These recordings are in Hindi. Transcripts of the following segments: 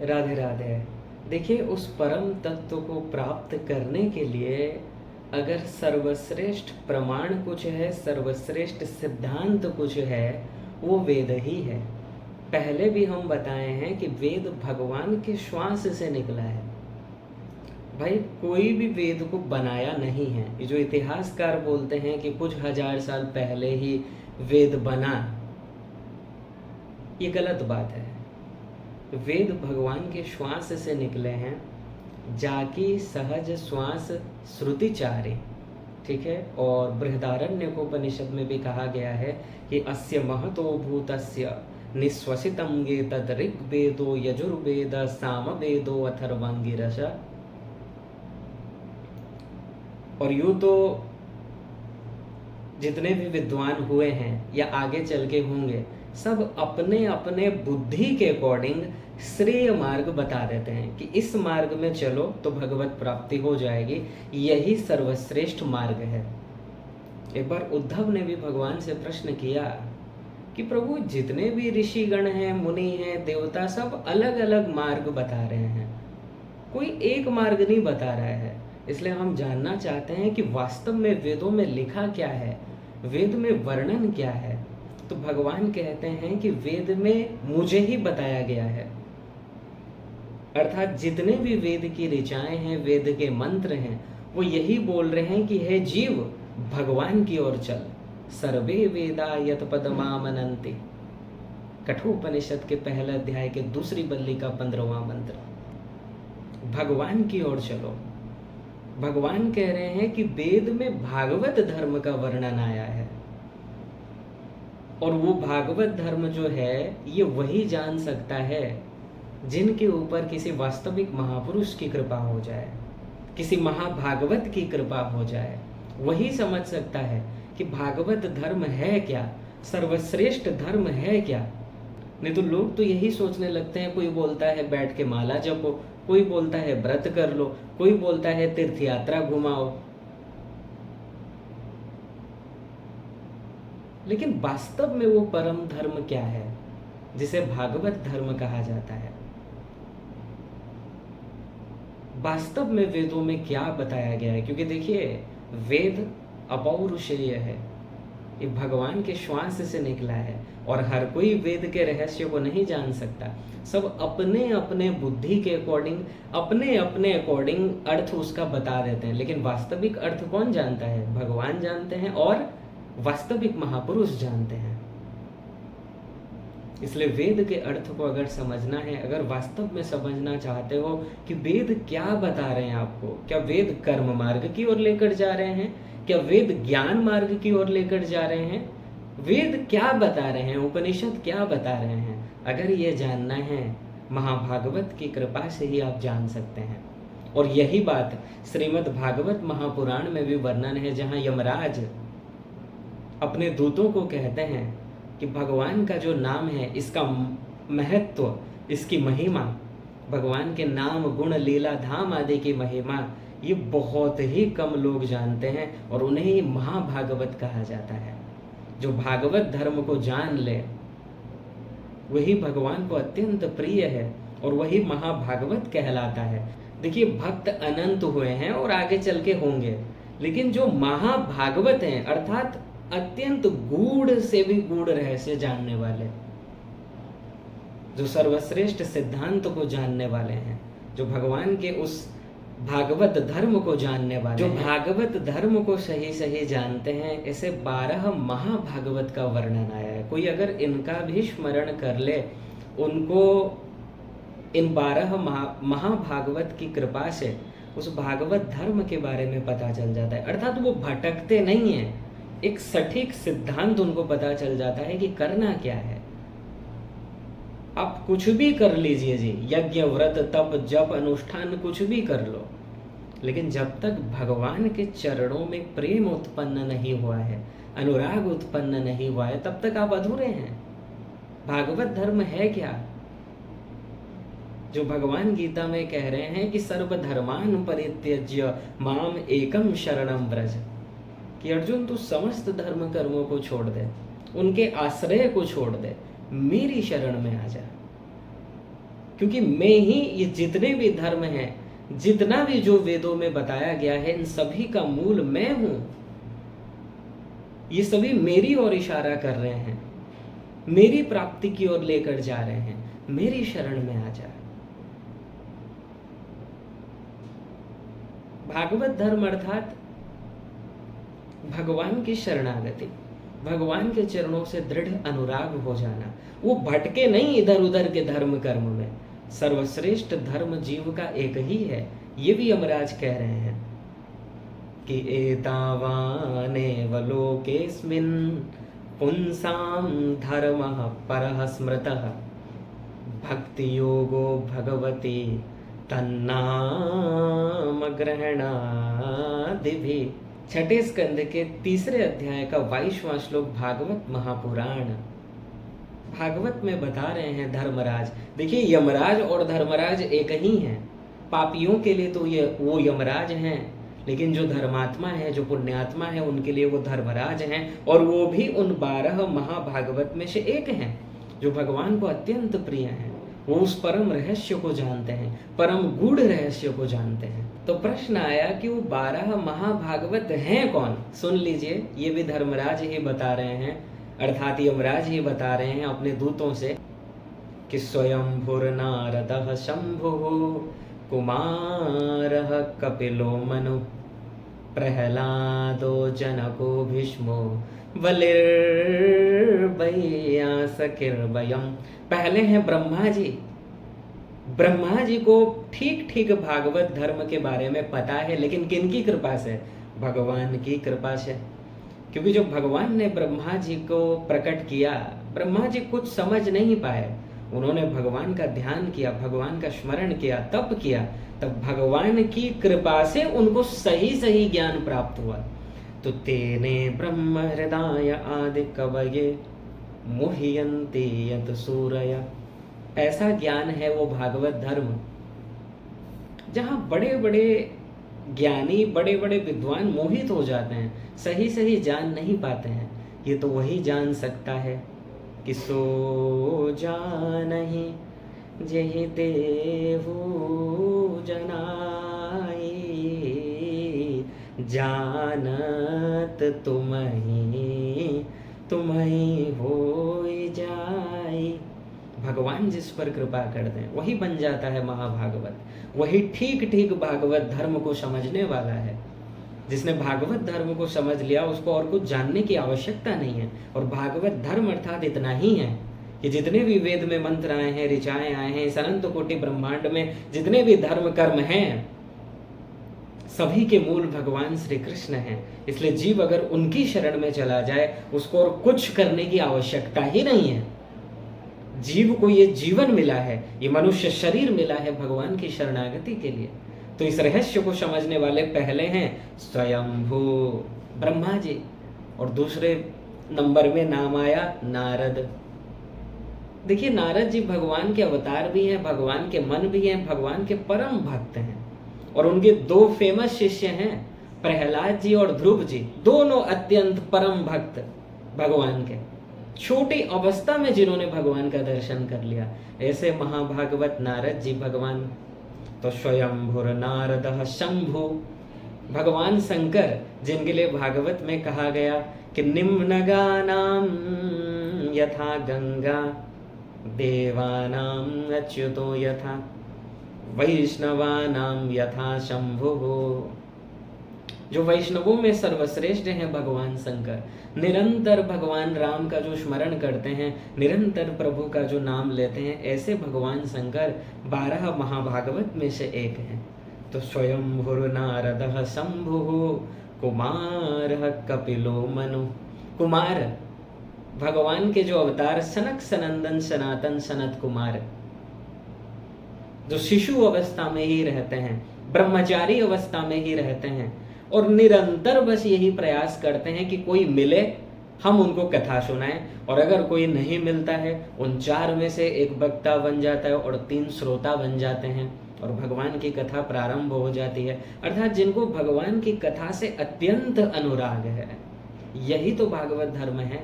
राधे राधे। देखिए, उस परम तत्व को प्राप्त करने के लिए अगर सर्वश्रेष्ठ प्रमाण कुछ है, सर्वश्रेष्ठ सिद्धांत कुछ है, वो वेद ही है। पहले भी हम बताए हैं कि वेद भगवान के श्वास से निकला है। भाई, कोई भी वेद को बनाया नहीं है। ये जो इतिहासकार बोलते हैं कि कुछ हजार साल पहले ही वेद बना, ये गलत बात है। वेद भगवान के श्वास से निकले हैं। जाकी सहज श्वास श्रुतिचारे, ठीक है। और बृहदारण्यकोपनिषद में भी कहा गया है कि अस्य महतो भूतस्य निश्वसितं ये तद ऋग्वेदो यजुर्वेद सामवेदो अथर्वांगिरस। और यूँ तो जितने भी विद्वान हुए हैं या आगे चल के होंगे, सब अपने अपने बुद्धि के अकॉर्डिंग श्रेय मार्ग बता देते हैं कि इस मार्ग में चलो तो भगवत प्राप्ति हो जाएगी, यही सर्वश्रेष्ठ मार्ग है। एक बार उद्धव ने भी भगवान से प्रश्न किया कि प्रभु, जितने भी ऋषिगण हैं, मुनि हैं, देवता, सब अलग अलग मार्ग बता रहे हैं, कोई एक मार्ग नहीं बता रहा है। इसलिए हम जानना चाहते हैं कि वास्तव में वेदों में लिखा क्या है, वेद में वर्णन क्या है। तो भगवान कहते हैं कि वेद में मुझे ही बताया गया है। अर्थात जितने भी वेद की ऋचाएं हैं, वेद के मंत्र हैं, वो यही बोल रहे हैं कि हे जीव, भगवान की ओर चल। सर्वे वेदा यत पदमामनन्ति, कठोपनिषद के पहले अध्याय के दूसरी बल्ली का 15वां मंत्र। भगवान की ओर चलो। भगवान कह रहे हैं कि वेद में भागवत धर्म का वर्णन आया है, और वो भागवत धर्म जो है, ये वही जान सकता है जिनके ऊपर किसी वास्तविक महापुरुष की कृपा हो जाए, किसी महाभागवत की कृपा हो जाए। वही समझ सकता है कि भागवत धर्म है क्या, सर्वश्रेष्ठ धर्म है क्या। नहीं तो लोग तो यही सोचने लगते हैं, कोई बोलता है बैठ के माला जपो, कोई बोलता है व्रत कर लो, कोई बोलता है तीर्थ यात्रा घुमाओ। लेकिन वास्तव में वो परम धर्म क्या है जिसे भागवत धर्म कहा जाता है? वास्तव में वेदों में क्या बताया गया है? क्योंकि देखिए, वेद अपौरुषेय है, ये भगवान के श्वास से निकला है, और हर कोई वेद के रहस्य को नहीं जान सकता। सब अपने अपने बुद्धि के अकॉर्डिंग, अपने अपने अकॉर्डिंग अर्थ उसका बता देते हैं। लेकिन वास्तविक अर्थ कौन जानता है? भगवान जानते हैं, और वास्तविक महापुरुष जानते हैं। इसलिए वेद के अर्थ को अगर समझना है, अगर वास्तव में समझना चाहते हो कि वेद क्या बता रहे हैं आपको, क्या वेद कर्म मार्ग की ओर लेकर जा रहे हैं, क्या वेद ज्ञान मार्ग की ओर लेकर जा रहे हैं, वेद क्या बता रहे हैं, उपनिषद क्या बता रहे हैं, अगर ये जानना है, महाभागवत की कृपा से ही आप जान सकते हैं। और यही बात श्रीमद् भागवत महापुराण में भी वर्णन है, जहाँ यमराज अपने दूतों को कहते हैं कि भगवान का जो नाम है, इसका महत्व, इसकी महिमा, भगवान के नाम, गुण, लीला, धाम आदि की महिमा, ये बहुत ही कम लोग जानते हैं, और उन्हें ही महाभागवत कहा जाता है। जो भागवत धर्म को जान ले, वही भगवान को अत्यंत प्रिय है, और वही महाभागवत कहलाता है। देखिए, भक्त अनंत हुए हैं और आगे चल के होंगे, लेकिन जो महाभागवत हैं, अर्थात अत्यंत गूढ़ से भी गूढ़ रहस्य जानने वाले, जो सर्वश्रेष्ठ सिद्धांत को जानने वाले हैं, जो भगवान के उस भागवत धर्म को जानने वाले, जो भागवत धर्म को सही सही जानते हैं, ऐसे 12 महाभागवत का वर्णन आया है। कोई अगर इनका भी स्मरण कर ले, उनको इन 12 महाभागवत की कृपा से उस भागवत धर्म के बारे में पता चल जाता है। अर्थात वो भटकते नहीं हैं, एक सटीक सिद्धांत उनको पता चल जाता है कि करना क्या है। आप कुछ भी कर लीजिए जी, यज्ञ, व्रत, तप, जप, अनुष्ठान, कुछ भी कर लो, लेकिन जब तक भगवान के चरणों में प्रेम उत्पन्न नहीं हुआ है, अनुराग उत्पन्न नहीं हुआ है, तब तक आप अधूरे हैं। भागवत धर्म है क्या? जो भगवान गीता में कह रहे हैं कि सर्वधर्मान परित्यज्य माम एकम शरणम व्रज, कि अर्जुन, तू समस्त धर्म कर्मों को छोड़ दे, उनके आश्रय को छोड़ दे, मेरी शरण में आ जा। क्योंकि मैं ही, ये जितने भी धर्म हैं, जितना भी जो वेदों में बताया गया है, इन सभी का मूल मैं हूं। ये सभी मेरी ओर इशारा कर रहे हैं, मेरी प्राप्ति की ओर लेकर जा रहे हैं। मेरी शरण में आ जा। भागवत धर्म अर्थात भगवान की शरणागति, भगवान के चरणों से दृढ़ अनुराग हो जाना। वो भटके नहीं इधर उधर के धर्म कर्म में। सर्वश्रेष्ठ धर्म जीव का एक ही है। ये भी यमराज कह रहे हैं कि एतावानेव लोकेस्मिन् पुंसां धर्मः परः स्मृतः भक्ति योगो भगवती तन्नाम ग्रहणादिभिः। छठे स्कंद के तीसरे अध्याय का 22वां श्लोक भागवत महापुराण। भागवत में बता रहे हैं धर्मराज, देखिए यमराज और धर्मराज एक ही हैं। पापियों के लिए तो ये वो यमराज हैं, लेकिन जो धर्मात्मा है, जो पुण्यात्मा है, उनके लिए वो धर्मराज हैं। और वो भी उन 12 महाभागवत में से एक हैं, जो भगवान को अत्यंत प्रिय हैं। वो उस परम रहस्य को जानते हैं, परम गूढ़ रहस्य को जानते हैं। तो प्रश्न आया कि वो 12 महाभागवत हैं कौन? सुन लीजिए, ये भी धर्मराज ही बता रहे हैं, अर्थात यमराज ही बता रहे हैं अपने दूतों से कि स्वयंभुर्नारदः शंभुः कुमारः कपिलो मनु प्रहलादो जनको भीष्मो बलिर्बय्यासकिर्भयम्। पहले हैं ब्रह्मा जी। ब्रह्मा जी को ठीक ठीक भागवत धर्म के बारे में पता है, लेकिन किनकी कृपा से? भगवान की कृपा से। क्योंकि जब भगवान ने ब्रह्मा जी को प्रकट किया, ब्रह्मा जी कुछ समझ नहीं पाए। उन्होंने भगवान का ध्यान किया, भगवान का स्मरण किया, तप किया, तब भगवान की कृपा से उनको सही सही ज्ञान प्राप्त हुआ। तो तेने ब्रह्म हृदय आदि कवये मुह्यन्ति यत सूरय। ऐसा ज्ञान है वो भागवत धर्म, जहाँ बड़े बड़े ज्ञानी, बड़े बड़े विद्वान मोहित हो जाते हैं, सही सही जान नहीं पाते हैं। ये तो वही जान सकता है कि सो जानहि जेहि देहु जनाई, जानत तुम्हि होई जाई। भगवान जिस पर कृपा कर दें वही बन जाता है महाभागवत। वही ठीक ठीक भागवत धर्म को समझने वाला है। जिसने भागवत धर्म को समझ लिया उसको और कुछ जानने की आवश्यकता नहीं है। और भागवत धर्म अर्थात इतना ही है कि जितने भी वेद में मंत्र आए हैं, ऋचाएं आए हैं, इस अनंत कोटि ब्रह्मांड में जितने भी धर्म कर्म हैं, सभी के मूल भगवान श्री कृष्ण हैं। इसलिए जीव अगर उनकी शरण में चला जाए, उसको और कुछ करने की आवश्यकता ही नहीं है। जीव को ये जीवन मिला है, ये मनुष्य शरीर मिला है भगवान की शरणागति के लिए। तो इस रहस्य को समझने वाले पहले हैं स्वयंभू ब्रह्मा जी, और दूसरे नंबर में नाम आया नारद। देखिए, नारद जी भगवान के अवतार भी हैं, भगवान के मन भी हैं, भगवान के परम भक्त हैं। और उनके 2 फेमस शिष्य हैं, प्रहलाद जी और ध्रुव जी, दोनों अत्यंत परम भक्त भगवान के, छोटी अवस्था में जिन्होंने भगवान का दर्शन कर लिया। ऐसे महाभागवत नारद जी भगवान। तो स्वयंभुर नारदः शंभु, भगवान शंकर, जिनके लिए भागवत में कहा गया कि निम्नगानां यथा गंगा देवानां अच्युतो यथा वैष्णवानां यथा शंभुः। जो वैष्णवों में सर्वश्रेष्ठ हैं भगवान शंकर, निरंतर भगवान राम का जो स्मरण करते हैं, निरंतर प्रभु का जो नाम लेते हैं, ऐसे भगवान शंकर 12 महाभागवत में से एक हैं। तो स्वयंभुर नारदः शंभुः कुमारः कपिलो मनु। कुमार भगवान के जो अवतार, सनक सनंदन सनातन सनत कुमार, जो शिशु अवस्था में ही रहते हैं, ब्रह्मचारी अवस्था में ही रहते हैं, और निरंतर बस यही प्रयास करते हैं कि कोई मिले, हम उनको कथा सुनाएं। और अगर कोई नहीं मिलता है, उन 4 में से एक वक्ता बन जाता है और 3 श्रोता बन जाते हैं, और भगवान की कथा प्रारंभ हो जाती है। अर्थात जिनको भगवान की कथा से अत्यंत अनुराग है, यही तो भागवत धर्म है।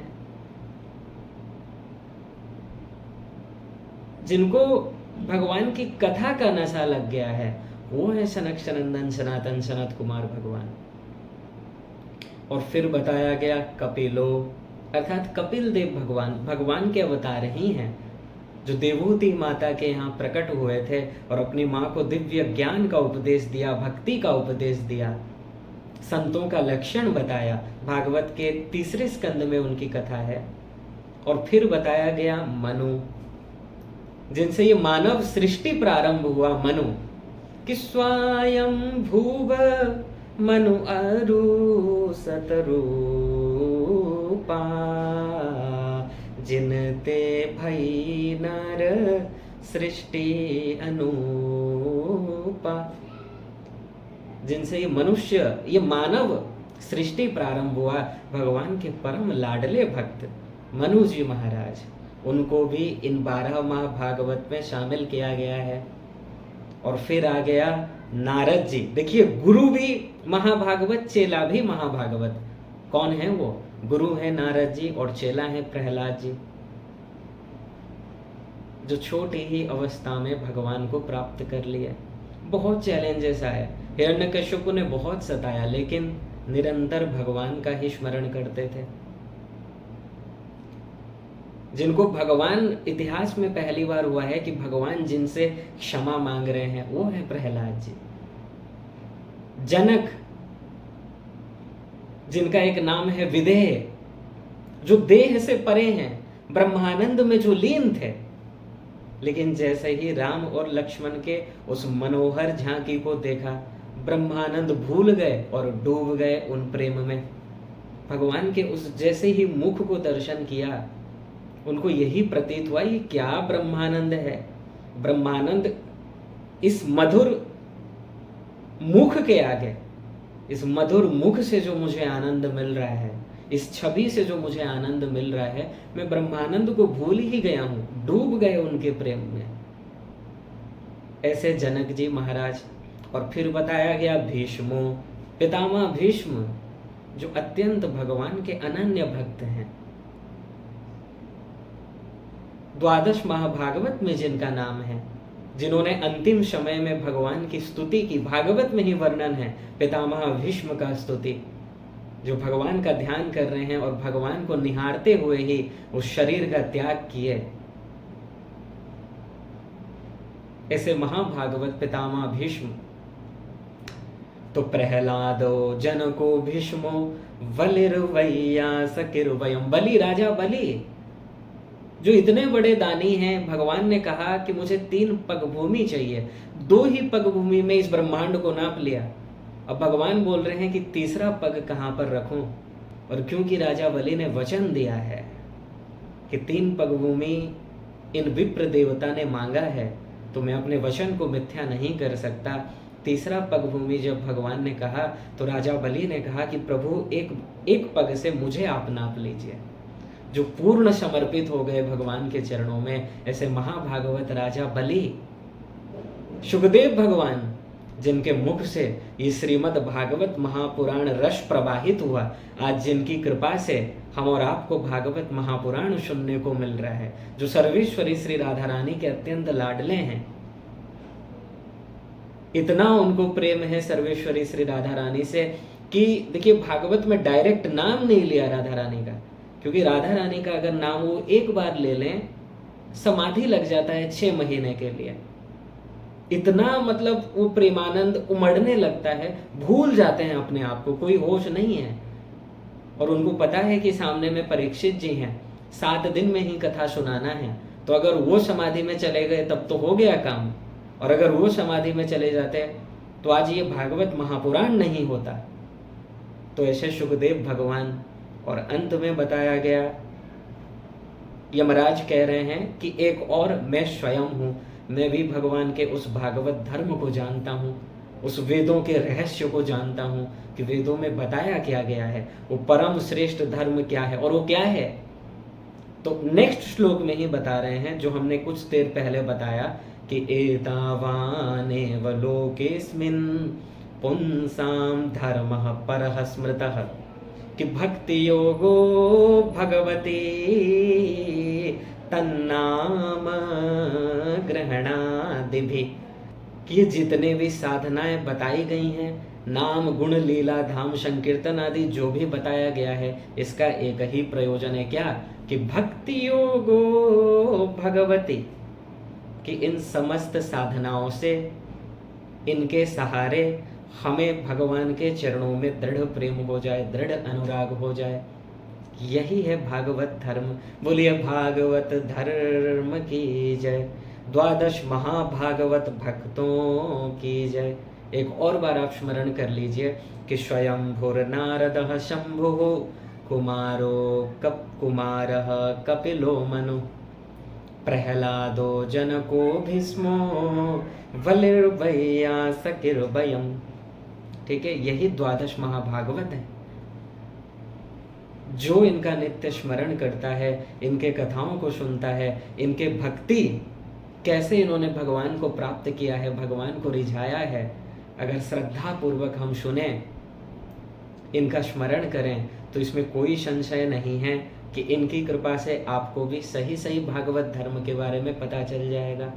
जिनको भगवान की कथा का नशा लग गया है, वो है सनक सनंदन सनातन सनत कुमार भगवान। और फिर बताया गया कपिलो, अर्थात कपिल देव भगवान, भगवान के अवतार ही हैं, जो देवहूति माता के यहाँ प्रकट हुए थे और अपनी माँ को दिव्य ज्ञान का उपदेश दिया, भक्ति का उपदेश दिया, संतों का लक्षण बताया। भागवत के 3 स्कंद में उनकी कथा है। और फिर बताया गया मनु, जिनसे ये मानव सृष्टि प्रारंभ हुआ। मनु कि स्वयं भूव मनु अरु सतरूपा, जिनते भई नर सृष्टि अनूपा। जिनसे ये मनुष्य, ये मानव सृष्टि प्रारंभ हुआ। भगवान के परम लाडले भक्त मनु जी महाराज, उनको भी इन 12 महाभागवत में शामिल किया गया है। और फिर आ गया नारद जी। देखिए, गुरु भी महाभागवत, चेला भी महाभागवत। कौन है वो? गुरु है नारद जी और चेला है प्रहलाद जी, जो छोटी ही अवस्था में भगवान को प्राप्त कर लिया। बहुत चैलेंजेस आए, हिरण्यकश्यप ने बहुत सताया, लेकिन निरंतर भगवान का ही स्मरण करते थे। जिनको भगवान, इतिहास में पहली बार हुआ है कि भगवान जिनसे क्षमा मांग रहे हैं, वो है प्रहलाद जी। जनक, जिनका एक नाम है विदेह, जो देह से परे हैं, ब्रह्मानंद में जो लीन थे, लेकिन जैसे ही राम और लक्ष्मण के उस मनोहर झांकी को देखा, ब्रह्मानंद भूल गए और डूब गए उन प्रेम में। भगवान के उस जैसे ही मुख को दर्शन किया, उनको यही प्रतीत हुआ, ये क्या ब्रह्मानंद है। ब्रह्मानंद इस मधुर मुख के आगे, इस मधुर मुख से जो मुझे आनंद मिल रहा है, इस छवि से जो मुझे आनंद मिल रहा है, मैं ब्रह्मानंद को भूल ही गया हूं, डूब गए उनके प्रेम में। ऐसे जनक जी महाराज। और फिर बताया गया भीष्मो, पितामह भीष्म, जो अत्यंत भगवान के अनन्य भक्त हैं। 12 महाभागवत में जिनका नाम है, जिन्होंने अंतिम समय में भगवान की स्तुति की, भागवत में ही वर्णन है पितामह भीष्म का स्तुति, जो भगवान का ध्यान कर रहे हैं और भगवान को निहारते हुए ही उस शरीर का त्याग किए। ऐसे महाभागवत पितामह भीष्म। तो प्रहलादो जनको भीष्मो बलिर्वैया सकिर्वयम्, बलि, राजा बलि, जो इतने बड़े दानी हैं। भगवान ने कहा कि मुझे 3 पग भूमि चाहिए, 2 ही पग भूमि में इस ब्रह्मांड को नाप लिया। अब भगवान बोल रहे हैं कि तीसरा पग कहाँ पर रखूं। और क्योंकि राजा बलि ने वचन दिया है कि 3 पग भूमि इन विप्र देवता ने मांगा है, तो मैं अपने वचन को मिथ्या नहीं कर सकता। तीसरा पग भूमि जब भगवान ने कहा, तो राजा बलि ने कहा कि प्रभु, एक पग से मुझे आप नाप लीजिए। जो पूर्ण समर्पित हो गए भगवान के चरणों में, ऐसे महाभागवत राजा बलि। सुखदेव भगवान, जिनके मुख से ये श्रीमद् भागवत महापुराण रस प्रवाहित हुआ, आज जिनकी कृपा से हम और आपको भागवत महापुराण सुनने को मिल रहा है, जो सर्वेश्वरी श्री राधा रानी के अत्यंत लाडले हैं। इतना उनको प्रेम है सर्वेश्वरी श्री राधा रानी से कि देखिए, भागवत में डायरेक्ट नाम नहीं लिया राधा रानी का, क्योंकि राधा रानी का अगर नाम वो एक बार ले लें, समाधि लग जाता है 6 महीने के लिए। इतना मतलब वो प्रेमानंद उमड़ने लगता है, भूल जाते हैं अपने आप को, कोई होश नहीं है। और उनको पता है कि सामने में परीक्षित जी हैं, 7 दिन में ही कथा सुनाना है, तो अगर वो समाधि में चले गए तब तो हो गया काम, और अगर वो समाधि में चले जाते तो आज ये भागवत महापुराण नहीं होता। तो ऐसे सुखदेव भगवान। और अंत में बताया गया, यमराज कह रहे हैं कि एक और मैं स्वयं हूँ, मैं भी भगवान के उस भागवत धर्म को जानता हूँ, उस वेदों के रहस्य को जानता हूँ कि वेदों में बताया क्या गया है, वो परम श्रेष्ठ धर्म क्या है और वो क्या है। तो नेक्स्ट श्लोक में ही बता रहे हैं, जो हमने कुछ देर पहले बताया कि एतावानेव लोकेस्मिन् पुंसां धर्मः परः स्मृतः, कि भक्ति योगो भगवती तन्नाम ग्रहणादि भी, कि जितने भी साधनाएं बताई गई हैं, नाम गुण लीला धाम संकीर्तन आदि जो भी बताया गया है, इसका एक ही प्रयोजन है, क्या? कि भक्ति योगो भगवती, कि इन समस्त साधनाओं से, इनके सहारे हमें भगवान के चरणों में दृढ़ प्रेम हो जाए, दृढ़ अनुराग हो जाए। यही है भागवत धर्म। बोलिए भागवत धर्म की जय। द्वादश महाभागवत भक्तों की जय। एक और बार आप स्मरण कर लीजिए कि स्वयं भूर नारद शंभु कुमारः कपिलो मनु प्रहलादो जनको भीष्मो वलिर्वैयासकिर्भयम्। ठीक है, यही द्वादश महाभागवत है। जो इनका नित्य स्मरण करता है, इनके कथाओं को सुनता है, इनके भक्ति कैसे इन्होंने भगवान को प्राप्त किया है, भगवान को रिझाया है, अगर श्रद्धा पूर्वक हम सुने, इनका स्मरण करें, तो इसमें कोई संशय नहीं है कि इनकी कृपा से आपको भी सही सही भागवत धर्म के बारे में पता चल जाएगा,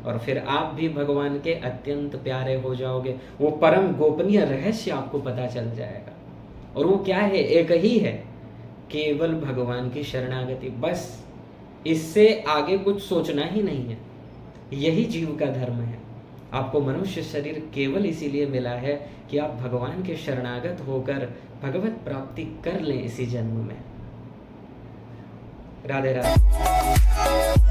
और फिर आप भी भगवान के अत्यंत प्यारे हो जाओगे। वो परम गोपनीय रहस्य आपको पता चल जाएगा, और वो क्या है? एक ही है, केवल भगवान की शरणागति। बस इससे आगे कुछ सोचना ही नहीं है। यही जीव का धर्म है। आपको मनुष्य शरीर केवल इसीलिए मिला है कि आप भगवान के शरणागत होकर भगवत प्राप्ति कर लें इसी जन्म में। राधे राधे।